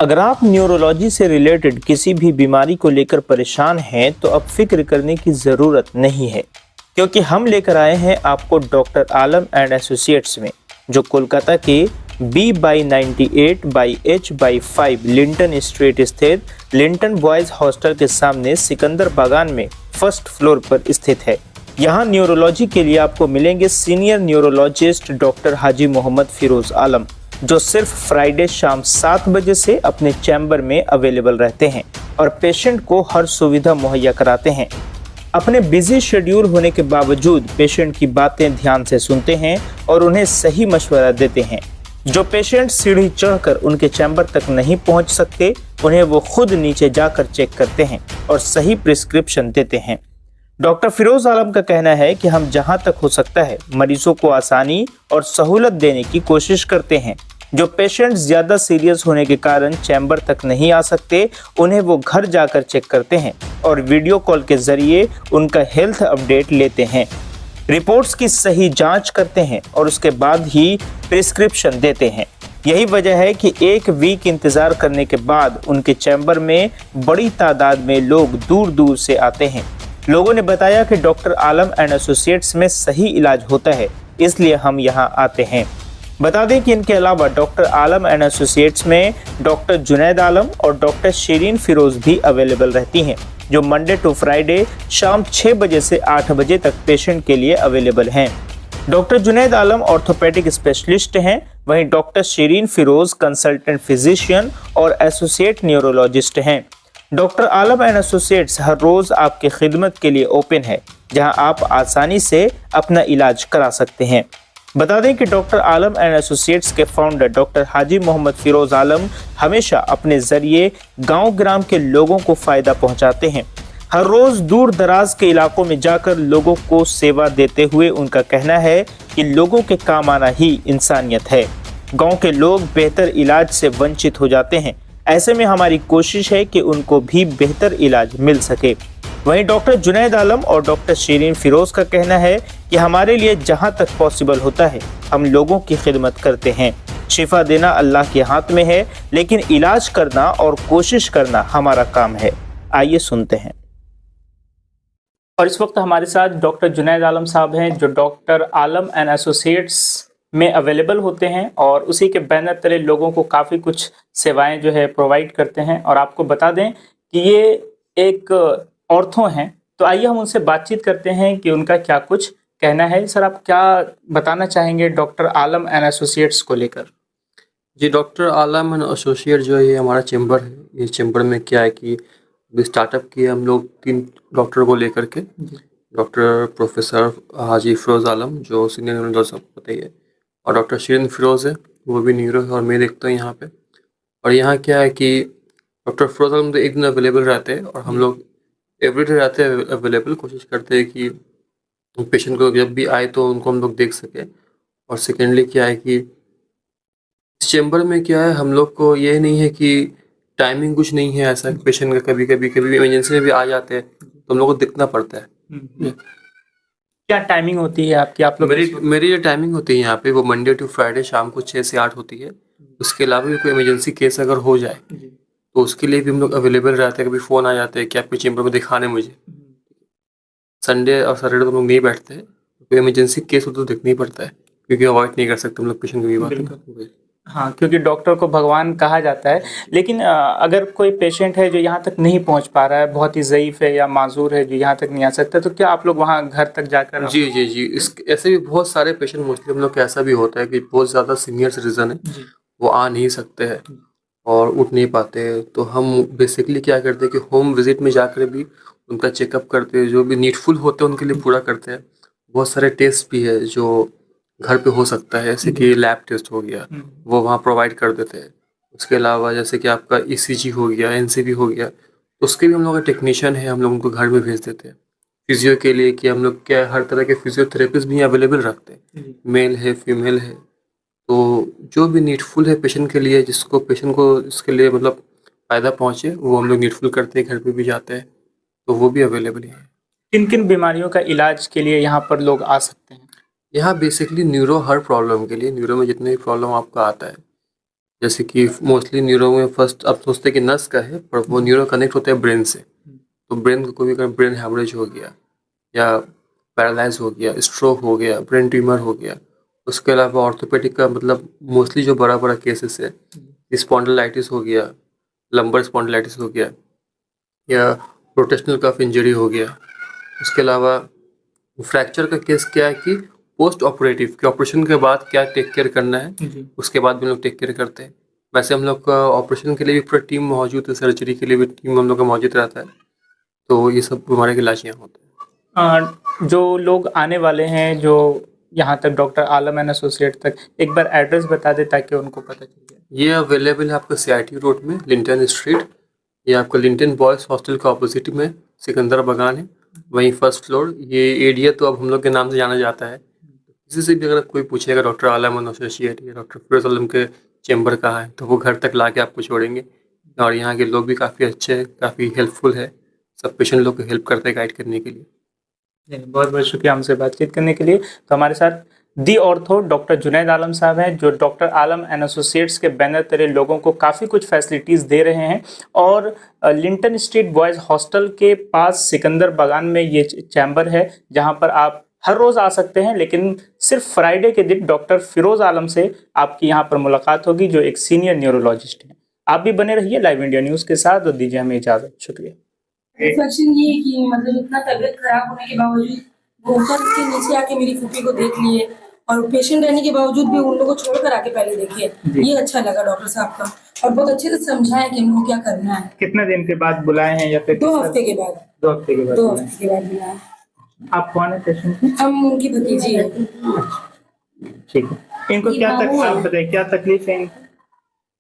अगर आप न्यूरोलॉजी से रिलेटेड किसी भी बीमारी को लेकर परेशान हैं तो अब फिक्र करने की ज़रूरत नहीं है, क्योंकि हम लेकर आए हैं आपको डॉक्टर आलम एंड एसोसिएट्स में, जो कोलकाता के B/98/H/5 लिंटन स्ट्रीट स्थित लिंटन बॉयज़ हॉस्टल के सामने सिकंदर बागान में फर्स्ट फ्लोर पर स्थित है। यहाँ न्यूरोलॉजी के लिए आपको मिलेंगे सीनियर न्यूरोलॉजिस्ट डॉक्टर हाजी मोहम्मद फिरोज आलम, जो सिर्फ फ्राइडे शाम 7 बजे से अपने चैम्बर में अवेलेबल रहते हैं और पेशेंट को हर सुविधा मुहैया कराते हैं। अपने बिजी शेड्यूल होने के बावजूद पेशेंट की बातें ध्यान से सुनते हैं और उन्हें सही मशवरा देते हैं। जो पेशेंट सीढ़ी चढ़कर उनके चैम्बर तक नहीं पहुंच सकते, उन्हें वो खुद नीचे जाकर चेक करते हैं और सही प्रिस्क्रिप्शन देते हैं। डॉक्टर फिरोज आलम का कहना है कि हम जहां तक हो सकता है मरीजों को आसानी और सहूलत देने की कोशिश करते हैं। जो पेशेंट ज़्यादा सीरियस होने के कारण चैम्बर तक नहीं आ सकते, उन्हें वो घर जाकर चेक करते हैं और वीडियो कॉल के जरिए उनका हेल्थ अपडेट लेते हैं, रिपोर्ट्स की सही जांच करते हैं और उसके बाद ही प्रिस्क्रिप्शन देते हैं। यही वजह है कि 1 वीक इंतज़ार करने के बाद उनके चैम्बर में बड़ी तादाद में लोग दूर दूर से आते हैं। लोगों ने बताया कि डॉक्टर आलम एंड एसोसिएट्स में सही इलाज होता है, इसलिए हम यहाँ आते हैं। बता दें कि इनके अलावा डॉक्टर आलम एंड एसोसिएट्स में डॉक्टर जुनैद आलम और डॉक्टर शिरीन फिरोज भी अवेलेबल रहती हैं, जो मंडे टू फ्राइडे शाम 6 बजे से 8 बजे तक पेशेंट के लिए अवेलेबल हैं। Doctor Junaid Alam orthopaedic specialist हैं, वहीं doctor Shirin Firoz consultant physician और एसोसिएट न्यूरोलॉजिस्ट हैं। डॉक्टर आलम एंड एसोसिएट्स हर रोज़ आपकी खिदमत के लिए ओपन है, जहां आप आसानी से अपना इलाज करा सकते हैं। बता दें कि डॉक्टर आलम एंड एसोसिएट्स के फाउंडर डॉक्टर हाजी मोहम्मद फिरोज आलम हमेशा अपने ज़रिए गांव ग्राम के लोगों को फ़ायदा पहुंचाते हैं। हर रोज़ दूर दराज के इलाकों में जाकर लोगों को सेवा देते हुए उनका कहना है कि लोगों के काम आना ही इंसानियत है। गाँव के लोग बेहतर इलाज से वंचित हो जाते हैं, ऐसे में हमारी कोशिश है कि उनको भी बेहतर इलाज मिल सके। वहीं डॉक्टर जुनैद आलम और डॉक्टर शिरीन फिरोज का कहना है कि हमारे लिए जहां तक पॉसिबल होता है हम लोगों की खिदमत करते हैं। शिफा देना अल्लाह के हाथ में है, लेकिन इलाज करना और कोशिश करना हमारा काम है। आइए सुनते हैं। और इस वक्त हमारे साथ डॉक्टर जुनैद आलम साहब हैं, जो डॉक्टर आलम एंड एसोसिएट्स में अवेलेबल होते हैं और उसी के बैनर तले लोगों को काफ़ी कुछ सेवाएं जो है प्रोवाइड करते हैं। और आपको बता दें कि ये एक ऑर्थो हैं, तो आइए हम उनसे बातचीत करते हैं कि उनका क्या कुछ कहना है। सर, आप क्या बताना चाहेंगे डॉक्टर आलम एंड एसोसिएट्स को लेकर? जी, डॉक्टर आलम एंड एसोसिएट जो है ये हमारा चैम्बर है। ये चैम्बर में क्या है कि स्टार्टअप किए हम लोग 3 डॉक्टर को लेकर के। डॉक्टर प्रोफेसर हाजी फिरोज आलम जो सीनियर न्यूरोलॉजिस्ट आपको पता ही है, और डॉक्टर शिरीन फिरोज है, वो भी न्यूरो है और मैं देखता हूँ यहाँ पे। और यहाँ क्या है कि डॉक्टर फिरोज आलम तो एक दिन अवेलेबल रहते हैं और हम लोग एवरीडे रहते हैं अवेलेबल। कोशिश करते हैं कि पेशेंट को जब भी आए तो उनको हम लोग देख सकें। और सेकेंडली क्या है कि इस चैम्बर में क्या है, हम लोग को ये नहीं है कि टाइमिंग कुछ नहीं है ऐसा। पेशेंट का कभी इमरजेंसी में भी आ जाते हैं तो हम लोग को दिखना पड़ता है। क्या टाइमिंग होती है आपकी? आप लोग मेरी जो टाइमिंग होती है यहाँ पे वो मंडे टू फ्राइडे शाम को 6 से 8 होती है। उसके अलावा भी कोई इमरजेंसी केस अगर हो जाए तो उसके लिए भी हम लोग अवेलेबल रहते हैं। कभी फ़ोन आ जाते हैं कि आपके चैम्बर में दिखाने मुझे। संडे और सैटरडे तो हम लोग नहीं बैठते हैं, कोई इमरजेंसी केस हो तो देखना ही पड़ता है, क्योंकि अवॉइड नहीं कर सकते हम लोग पेशेंट की बात। हाँ, क्योंकि डॉक्टर को भगवान कहा जाता है। लेकिन अगर कोई पेशेंट है जो यहाँ तक नहीं पहुँच पा रहा है, बहुत ही ज़ईफ़ है या माजूर है, जो यहाँ तक नहीं आ सकता, तो क्या आप लोग वहाँ घर तक जाकर? जी, ऐसे भी बहुत सारे पेशेंट मोस्टली हम लोग का ऐसा भी होता है कि बहुत ज़्यादा सीनियर सिटीजन है, वो आ नहीं सकते हैं और उठ नहीं पाते हैं। तो हम बेसिकली क्या करते हैं कि होम विजिट में जाकर भी उनका चेकअप करते हैं, जो भी नीडफुल होते हैं उनके लिए पूरा करते हैं। बहुत सारे टेस्ट भी है जो घर पे हो सकता है, जैसे कि लैब टेस्ट हो गया, वो वहाँ प्रोवाइड कर देते हैं। उसके अलावा जैसे कि आपका ECG हो गया, NCB हो गया, उसके भी हम लोग का टेक्नीशियन है, हम लोग उनको घर में भेज देते हैं। फिजियो के लिए कि हम लोग क्या हर तरह के फिजियोथेरेपिस्ट भी अवेलेबल रखते हैं, मेल है फीमेल है। तो जो भी नीडफुल है पेशेंट के लिए, जिसको पेशेंट को इसके लिए मतलब फ़ायदा पहुँचे, वो हम लोग नीडफुल करते हैं, घर पे भी जाते हैं, तो वो भी अवेलेबल है। किन किन बीमारियों का इलाज के लिए यहाँ पर लोग आ सकते हैं? यहाँ बेसिकली न्यूरो हर प्रॉब्लम के लिए, न्यूरो में जितने भी प्रॉब्लम आपका आता है, जैसे कि मोस्टली न्यूरो में फर्स्ट आप सोचते हैं कि नस का है, पर वो न्यूरो कनेक्ट होता है ब्रेन से। तो ब्रेन को कोई भी ब्रेन हैमरेज हो गया या पैरालाइज हो गया, स्ट्रोक हो गया, ब्रेन ट्यूमर हो गया, उसके अलावा ऑर्थोपेडिक का मतलब मोस्टली जो बड़ा बड़ा केसेस है, स्पॉन्डिलाइटिस हो गया, लंबर स्पॉन्डिलाइटिस हो गया, या रोटेशनल कफ इंजरी हो गया। उसके अलावा फ्रैक्चर का केस क्या है कि पोस्ट ऑपरेटिव के ऑपरेशन के बाद क्या टेक केयर करना है, उसके बाद भी लोग टेक केयर करते हैं। वैसे हम लोग का ऑपरेशन के लिए भी पूरा टीम मौजूद है, सर्जरी के लिए भी टीम हम लोग का मौजूद रहता है। तो ये सब बीमारी के इलाज यहाँ होते हैं। जो लोग आने वाले हैं जो यहाँ तक डॉक्टर आलम एंड एसोसिएट तक, एक बार एड्रेस बता दे ताकि उनको पता चल जाए। ये अवेलेबल है आपका CIT रोड में, लिंटन स्ट्रीट। ये आपका लिंटन बॉयज़ हॉस्टल का ऑपोजिट में सिकंदर बगान है, वहीं फर्स्ट फ्लोर। ये एरिया तो अब हम लोग के नाम से जाना जाता है। किसी से भी अगर कोई पूछेगा डॉक्टर आलम एंड एसोसिएट या डॉक्टर फिरोज आलम के चैम्बर कहाँ है, तो वो घर तक ला के आपको छोड़ेंगे। और यहाँ के लोग भी काफ़ी अच्छे हैं, काफ़ी हेल्पफुल है, सब पेशेंट लोग को हेल्प करते हैं गाइड करने के लिए। बहुत बहुत शुक्रिया हमसे बातचीत करने के लिए। तो हमारे साथ दी ऑर्थो डॉक्टर जुनैद आलम साहब हैं, जो डॉक्टर आलम एंड एसोसिएट्स के बैनर तले लोगों को काफ़ी कुछ फैसिलिटीज़ दे रहे हैं। और लिंटन स्ट्रीट बॉयज़ हॉस्टल के पास सिकंदर बगान में ये चैम्बर है, जहां पर आप हर रोज़ आ सकते हैं, लेकिन सिर्फ फ्राइडे के दिन डॉक्टर फिरोज आलम से आपकी यहाँ पर मुलाकात होगी, जो एक सीनियर न्यूरोलॉजिस्ट हैं। आप भी बने रहिए लाइव इंडिया न्यूज़ के साथ और दीजिए हमें इजाज़त। शुक्रिया। सेटिस्फेक्शन ये है कि मतलब इतना तबीयत खराब होने के बावजूद वो ऊपर के नीचे आके मेरी फूफी को देख लिए, और पेशेंट रहने के बावजूद भी उन लोगों को छोड़कर आके पहले देखिए। ये अच्छा लगा डॉक्टर साहब का, और बहुत अच्छे से समझाया कि हमको क्या करना है। कितने दिन के बाद बुलाए हैं, या फिर 2 हफ्ते के बाद? 2 हफ्ते के बाद। 2 हफ्ते के बाद बुलाया। आप कौन है पेशेंट में? हम उनकी भतीजी है। ठीक है। इनको क्या आप बताइए क्या तकलीफ है इनको?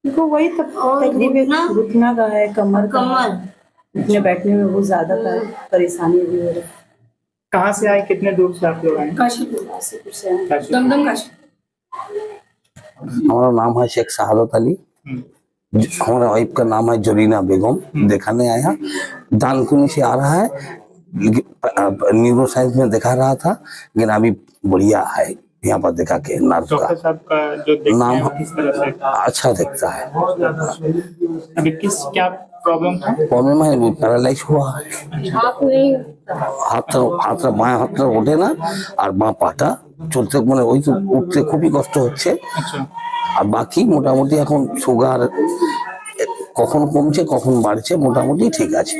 इनको वही तकलीफ है, घुटना का है, कमर का, उठने बैठने में बहुत ज्यादा परेशानी भी हो रही है। कहाँ से आए, कितने दूर से आप लोग आए? काशीपुर से आए, दमदम काशी। हमारा नाम है शेख शहादत अली, हमारा वाइफ का नाम है जरीना बेगम। दिखाने आया, दानकुनी से आ रहा है, न्यूरो साइंस में दिखा रहा था, लेकिन अभी बढ़िया है यहाँ पर दिखा के। नर्व का साहब का जो नाम किस तरह से अच्छा दिखता है। अभी क्या प्रॉब्लम था? प्रॉब्लम है पैरालाइज हुआ है, হাতটা বাঁ হাতটা ওঠে না, আর বাঁ পাটা চলতে মানে ওই তো উঠতে খুবই কষ্ট হচ্ছে। আর বাকি মোটামুটি এখন সুগার কখন কমছে কখন বাড়ছে, মোটামুটি ঠিক আছে।